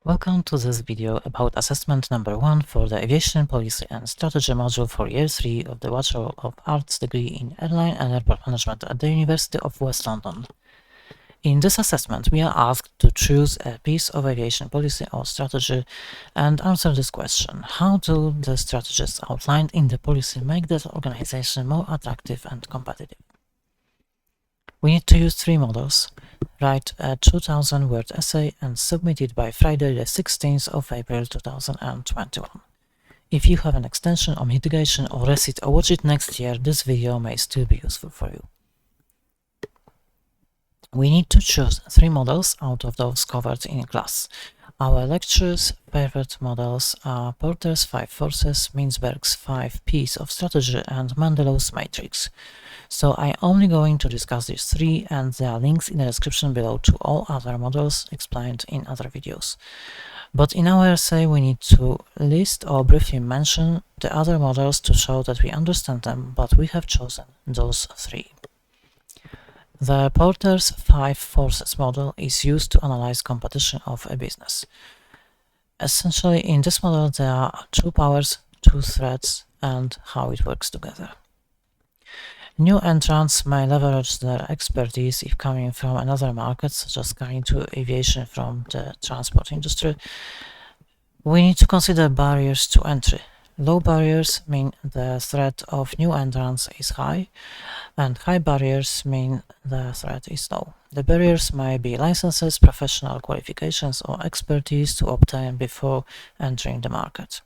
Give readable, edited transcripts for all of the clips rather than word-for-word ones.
Welcome to this video about assessment number 1 for the Aviation Policy and Strategy module for year 3 of the Bachelor of Arts degree in Airline and Airport Management at the University of West London. In this assessment, we are asked to choose a piece of aviation policy or strategy and answer this question: how do the strategies outlined in the policy make that organization more attractive and competitive? We need to use 3 models, write a 2000-word essay and submit it by Friday the 16th of April 2021. If you have an extension or mitigation or receipt or watch it next year, this video may still be useful for you. We need to choose 3 models out of those covered in class. Our lecture's favorite models are Porter's 5 Forces, Mintzberg's 5 P's of Strategy, and Mendelow's Matrix. So I'm only going to discuss these 3, and there are links in the description below to all other models explained in other videos. But in our essay we need to list or briefly mention the other models to show that we understand them, but we have chosen those 3. The Porter's 5 Forces model is used to analyze competition of a business. Essentially, in this model there are 2 powers, 2 threats, and how it works together. New entrants may leverage their expertise if coming from another market, such as coming to aviation from the transport industry. We need to consider barriers to entry. Low barriers mean the threat of new entrants is high, and high barriers mean the threat is low. The barriers may be licenses, professional qualifications, or expertise to obtain before entering the market.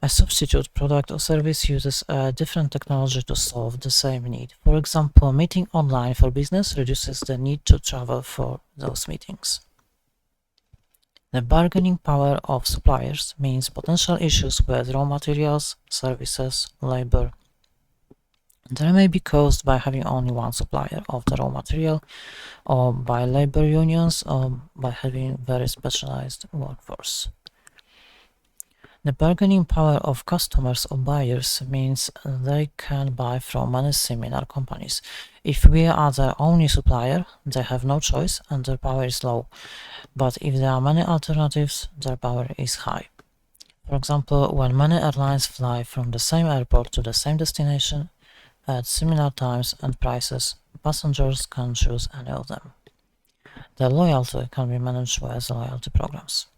A substitute product or service uses a different technology to solve the same need. For example, meeting online for business reduces the need to travel for those meetings. The bargaining power of suppliers means potential issues with raw materials, services, labor. They may be caused by having only one supplier of the raw material, or by labor unions, or by having very specialized workforce. The bargaining power of customers or buyers means they can buy from many similar companies. If we are their only supplier, they have no choice and their power is low. But if there are many alternatives, their power is high. For example, when many airlines fly from the same airport to the same destination at similar times and prices, passengers can choose any of them. The loyalty can be managed with loyalty programs.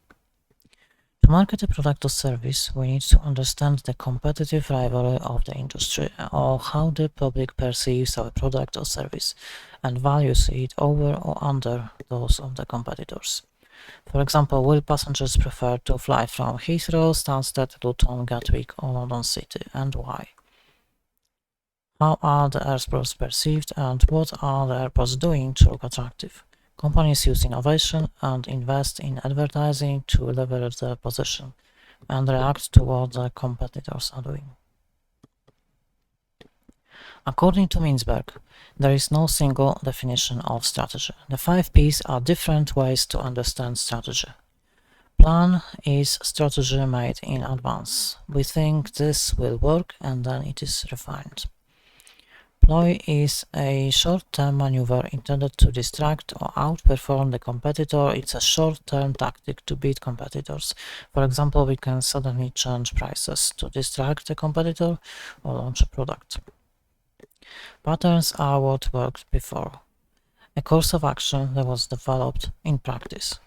To market a product or service, we need to understand the competitive rivalry of the industry, or how the public perceives our product or service and values it over or under those of the competitors. For example, will passengers prefer to fly from Heathrow, Stansted, Luton, Gatwick, or London City, and why? How are the airports perceived, and what are the airports doing to look attractive? Companies use innovation and invest in advertising to leverage their position and react to what the competitors are doing. According to Mintzberg, there is no single definition of strategy. The 5 P's are different ways to understand strategy. Plan is strategy made in advance. We think this will work and then it is refined. Ploy is a short-term maneuver intended to distract or outperform the competitor. It's a short-term tactic to beat competitors. For example, we can suddenly change prices to distract the competitor or launch a product. Patterns are what worked before, a course of action that was developed in practice.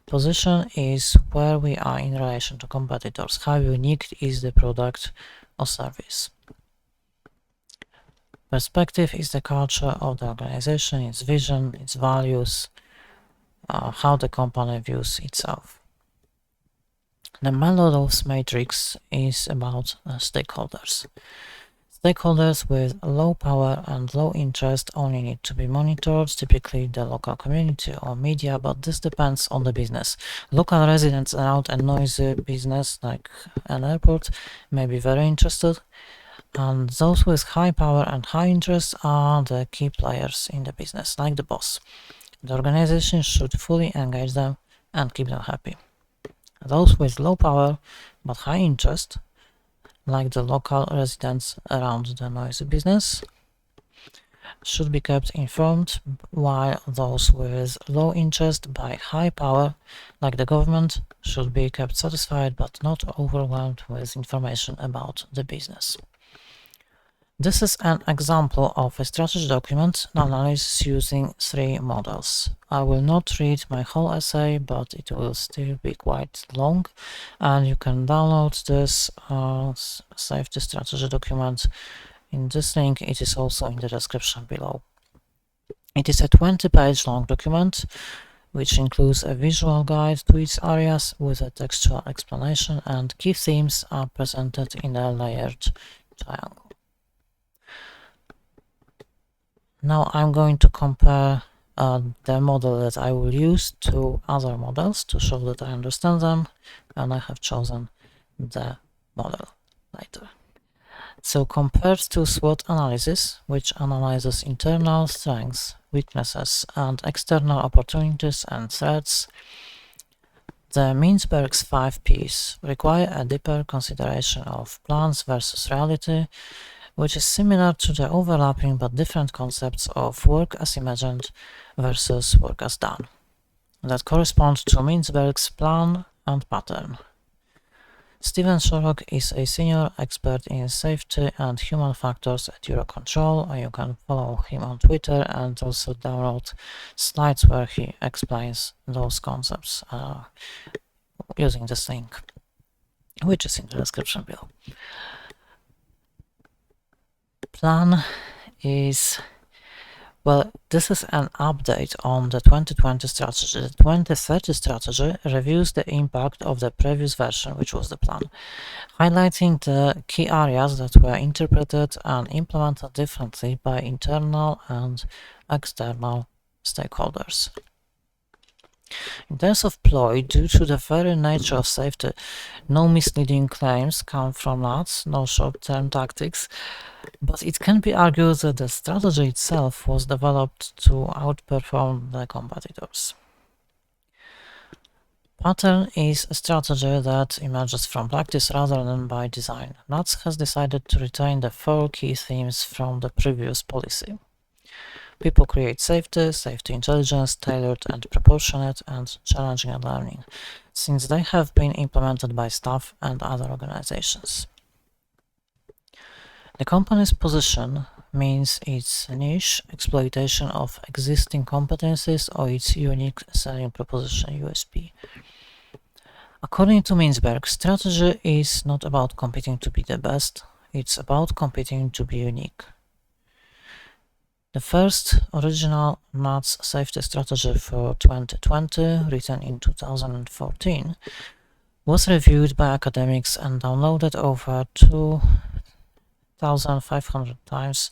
Position is where we are in relation to competitors, how unique is the product or service. Perspective is the culture of the organization, its vision, its values, how the company views itself. The Mendelow's matrix is about stakeholders. Stakeholders with low power and low interest only need to be monitored, typically the local community or media, but this depends on the business. Local residents around a noisy business like an airport may be very interested, and those with high power and high interest are the key players in the business, like the boss. The organization should fully engage them and keep them happy. Those with low power but high interest, like the local residents around the noisy business, should be kept informed, while those with low interest by high power, like the government, should be kept satisfied but not overwhelmed with information about the business. This is an example of a strategy document analysis using 3 models. I will not read my whole essay, but it will still be quite long, and you can download this safety strategy document in this link. It is also in the description below. It is a 20-page long document, which includes a visual guide to its areas with a textual explanation, and key themes are presented in a layered triangle. Now I'm going to compare the model that I will use to other models to show that I understand them, and I have chosen the model later. So compared to SWOT analysis, which analyzes internal strengths, weaknesses, and external opportunities and threats, the Mintzberg's 5 Ps require a deeper consideration of plans versus reality, which is similar to the overlapping but different concepts of work as imagined versus work as done, that correspond to Mintzberg's plan and pattern. Steven Shorrock is a senior expert in safety and human factors at Eurocontrol, and you can follow him on Twitter and also download slides where he explains those concepts using this link, which is in the description below. Plan is, well, this is an update on the 2020 strategy. The 2030 strategy reviews the impact of the previous version, which was the plan, highlighting the key areas that were interpreted and implemented differently by internal and external stakeholders. In terms of ploy, due to the very nature of safety, no misleading claims come from NATS, no short-term tactics, but it can be argued that the strategy itself was developed to outperform the competitors. Pattern is a strategy that emerges from practice rather than by design. NATS has decided to retain the 4 key themes from the previous policy. People create safety, safety intelligence, tailored and proportionate, and challenging and learning, since they have been implemented by staff and other organizations. The company's position means its niche exploitation of existing competencies or its unique selling proposition USP. According to Mintzberg, strategy is not about competing to be the best, it's about competing to be unique. The first original NATS safety strategy for 2020, written in 2014, was reviewed by academics and downloaded over 2,500 times,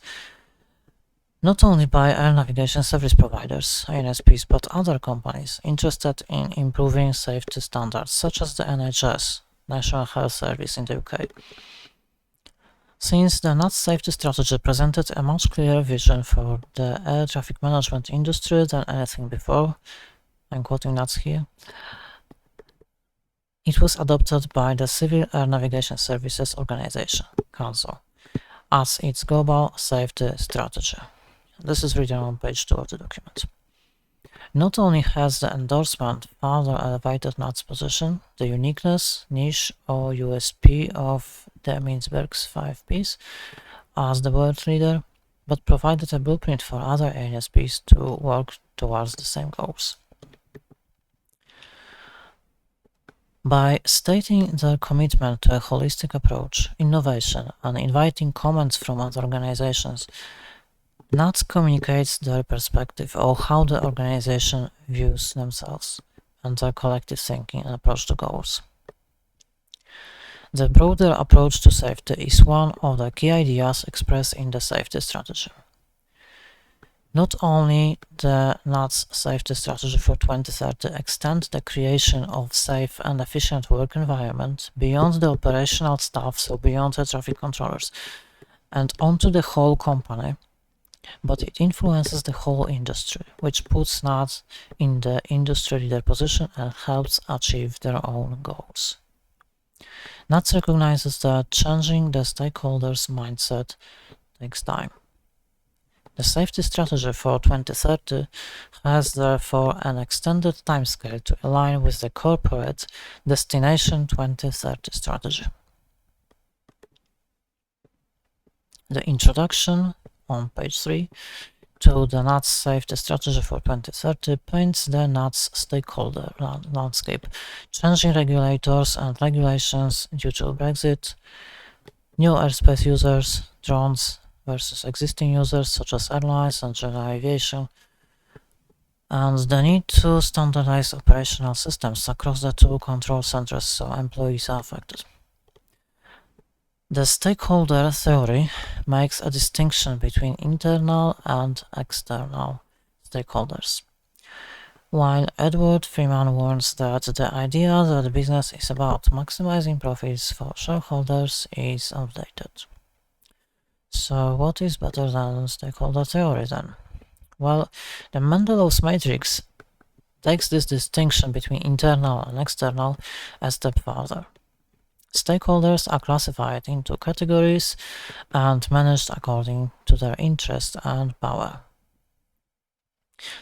not only by air navigation service providers, ANSPs, but other companies interested in improving safety standards, such as the NHS, National Health Service in the UK. Since the NATS safety strategy presented a much clearer vision for the air traffic management industry than anything before, I'm quoting NATS here, it was adopted by the Civil Air Navigation Services Organization, CANSO, as its global safety strategy. This is written on page 2 of the document. Not only has the endorsement further elevated NATS' position, the uniqueness, niche, or USP of the Mintzberg's 5 Ps as the world leader, but provided a blueprint for other ANSPs to work towards the same goals. By stating their commitment to a holistic approach, innovation, and inviting comments from other organizations, NATS communicates their perspective of how the organization views themselves and their collective thinking and approach to goals. The broader approach to safety is one of the key ideas expressed in the safety strategy. Not only the NATS safety strategy for 2030 extends the creation of safe and efficient work environment beyond the operational staff, so beyond the traffic controllers, and onto the whole company, but it influences the whole industry, which puts NATS in the industry leader position and helps achieve their own goals. NATS recognizes that changing the stakeholders' mindset takes time. The safety strategy for 2030 has therefore an extended timescale to align with the corporate Destination 2030 strategy. The introduction on page 3 to the NATS safety strategy for 2030 paints the NATS stakeholder landscape, changing regulators and regulations due to Brexit, new airspace users, drones versus existing users such as airlines and general aviation, and the need to standardize operational systems across the two control centers so employees are affected. The stakeholder theory makes a distinction between internal and external stakeholders. While Edward Freeman warns that the idea that business is about maximizing profits for shareholders is outdated. So what is better than stakeholder theory then? Well, the Mendelow's matrix takes this distinction between internal and external a step further. Stakeholders are classified into categories and managed according to their interest and power.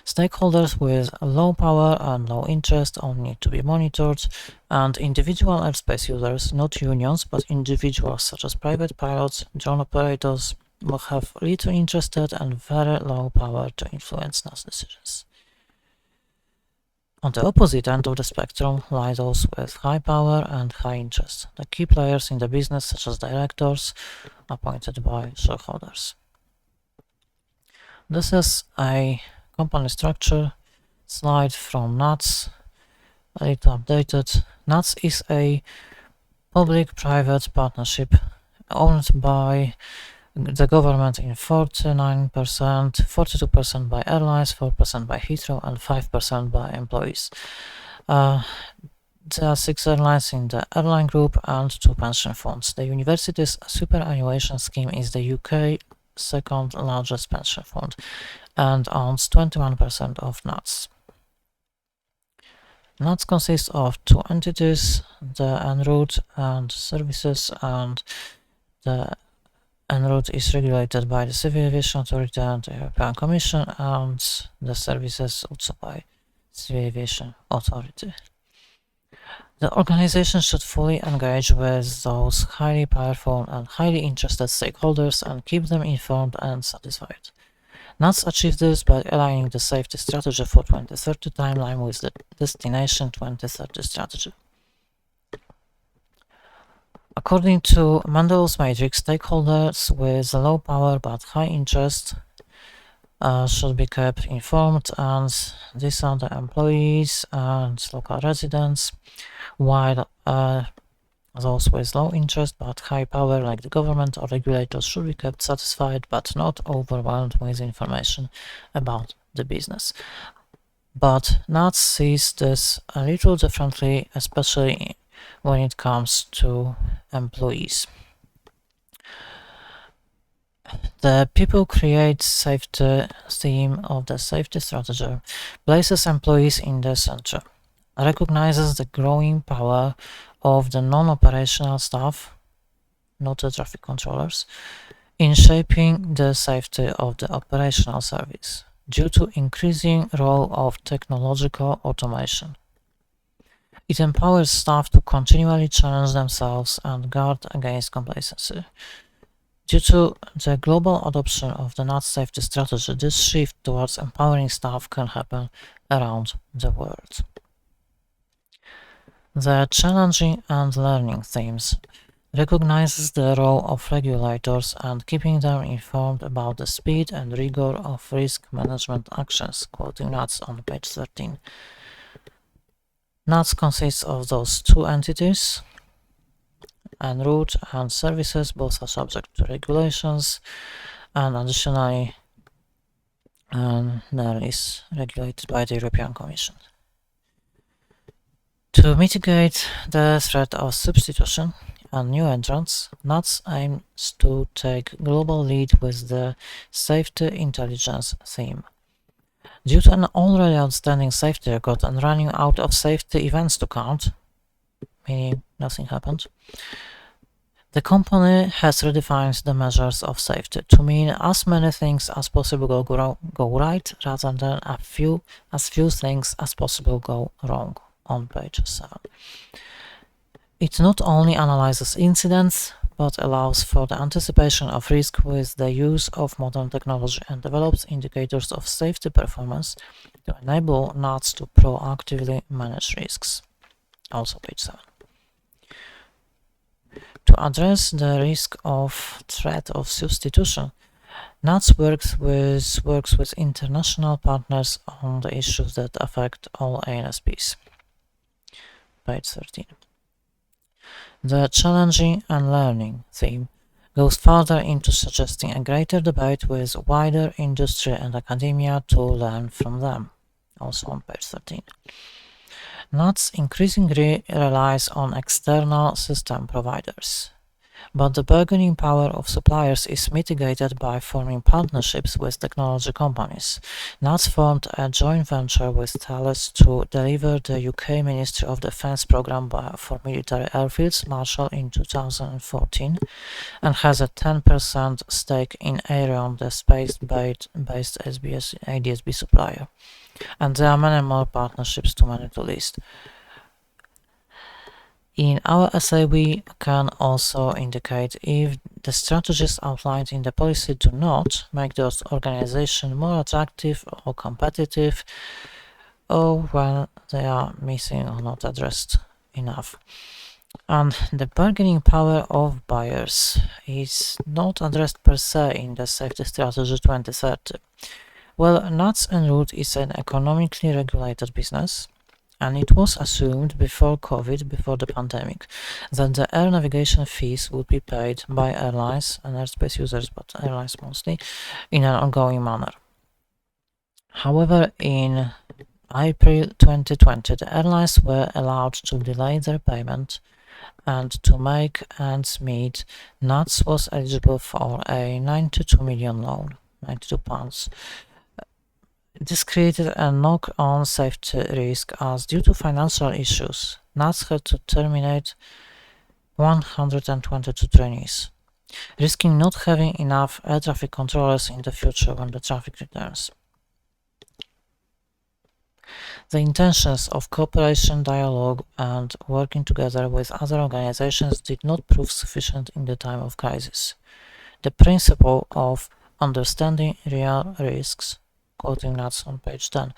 Stakeholders with low power and low interest only need to be monitored, and individual airspace users, not unions, but individuals such as private pilots, drone operators, will have little interest and very low power to influence NAS decisions. On the opposite end of the spectrum lie those with high power and high interest, the key players in the business such as directors appointed by shareholders. This is a company structure slide from NATS, a little updated. NATS is a public-private partnership owned by the government in 49%, 42% by airlines, 4% by Heathrow, and 5% by employees. There are 6 airlines in the airline group and 2 pension funds. The university's superannuation scheme is the UK second largest pension fund and owns 21% of NATS. NATS consists of 2 entities, the en route and services, and the en route is regulated by the Civil Aviation Authority and the European Commission, and the services also by Civil Aviation Authority. The organization should fully engage with those highly powerful and highly interested stakeholders and keep them informed and satisfied. NATS achieves this by aligning the safety strategy for 2030 timeline with the Destination 2030 strategy. According to Mendelow's matrix, stakeholders with low power but high interest should be kept informed, and these are the employees and local residents, while those with low interest but high power, like the government or regulators, should be kept satisfied but not overwhelmed with information about the business. But NATS sees this a little differently, especially when it comes to employees. The people create safety theme of the safety strategy places employees in the center, recognizes the growing power of the non-operational staff, not the traffic controllers, in shaping the safety of the operational service due to increasing role of technological automation. It empowers staff to continually challenge themselves and guard against complacency. Due to the global adoption of the NATS safety strategy, this shift towards empowering staff can happen around the world. The challenging and learning themes recognizes the role of regulators and keeping them informed about the speed and rigor of risk management actions, quoting NATS on page 13. NATS consists of those 2 entities, en route and services. Both are subject to regulations, and additionally NER is regulated by the European Commission. To mitigate the threat of substitution and new entrants, NATS aims to take global lead with the safety intelligence theme. Due to an already outstanding safety record and running out of safety events to count, meaning nothing happened, The company has redefined the measures of safety to mean as many things as possible go right rather than as few things as possible go wrong on page 7. It not only analyzes incidents, but allows for the anticipation of risk with the use of modern technology and develops indicators of safety performance to enable NATS to proactively manage risks. Also page 7. To address the risk of threat of substitution, NATS works with international partners on the issues that affect all ANSPs. Page 13. The challenging and learning theme goes further into suggesting a greater debate with wider industry and academia to learn from them. Also on page 13. NATS increasingly relies on external system providers, but the bargaining power of suppliers is mitigated by forming partnerships with technology companies. NATS formed a joint venture with Thales to deliver the UK Ministry of Defence programme for military airfields Marshall in 2014 and has a 10% stake in Aerion, the space-based ADSB supplier. And there are many more partnerships, too many to list. In our essay, we can also indicate if the strategies outlined in the policy do not make those organizations more attractive or competitive, or when they are missing or not addressed enough. And the bargaining power of buyers is not addressed per se in the Safety Strategy 2030. Well, NATS en route is an economically regulated business, and it was assumed before COVID, before the pandemic, that the air navigation fees would be paid by airlines and airspace users, but airlines mostly, in an ongoing manner. However, in April 2020, the airlines were allowed to delay their payment, and to make ends meet, NATS was eligible for a 92 million loan, £92. This created a knock-on safety risk as, due to financial issues, NATS had to terminate 122 trainees, risking not having enough air traffic controllers in the future when the traffic returns. The intentions of cooperation, dialogue, and working together with other organizations did not prove sufficient in the time of crisis. The principle of understanding real risks, quoting NATS on page 10,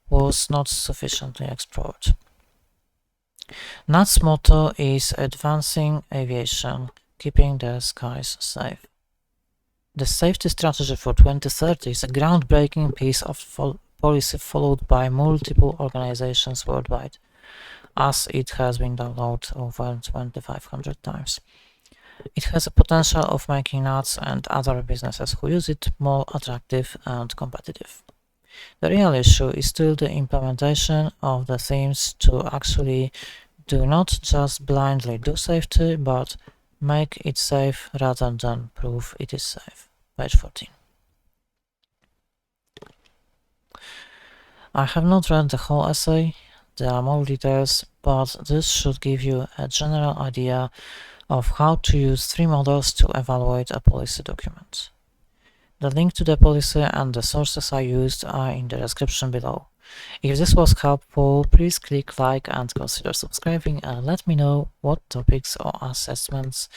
was not sufficiently explored. NATS' motto is advancing aviation, keeping the skies safe. The safety strategy for 2030 is a groundbreaking piece of policy followed by multiple organizations worldwide, as it has been downloaded over 2,500 times. It has a potential of making NATS and other businesses who use it more attractive and competitive. The real issue is still the implementation of the themes to actually do not just blindly do safety, but make it safe rather than prove it is safe. Page 14. I have not read the whole essay, there are more details, but this should give you a general idea of how to use 3 models to evaluate a policy document. The link to the policy and the sources I used are in the description below. If this was helpful, please click like and consider subscribing, and let me know what topics or assessments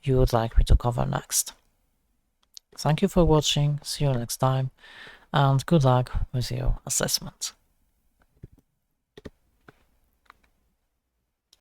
you would like me to cover next. Thank you for watching, see you next time, and good luck with your assessment.